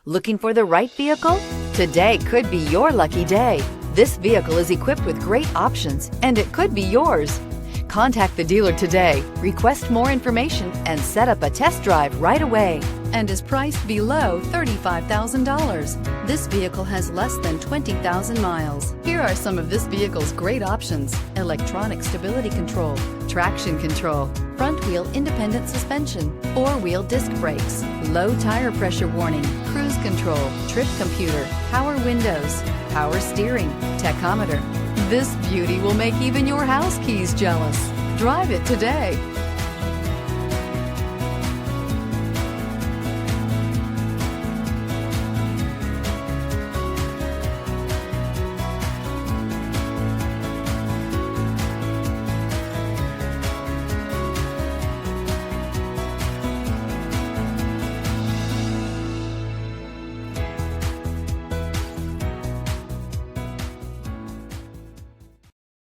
Looking for the right vehicle? Today could be your lucky day. This vehicle is equipped with great options and it could be yours. Contact the dealer today, request more information, and set up a test drive right away. And is priced below $35,000. This vehicle has less than 20,000 miles. Here are some of this vehicle's great options: electronic stability control, traction control, front wheel independent suspension, four-wheel disc brakes, low tire pressure warning, cruise control, trip computer, power windows, power steering, tachometer. This beauty will make even your house keys jealous. Drive it today.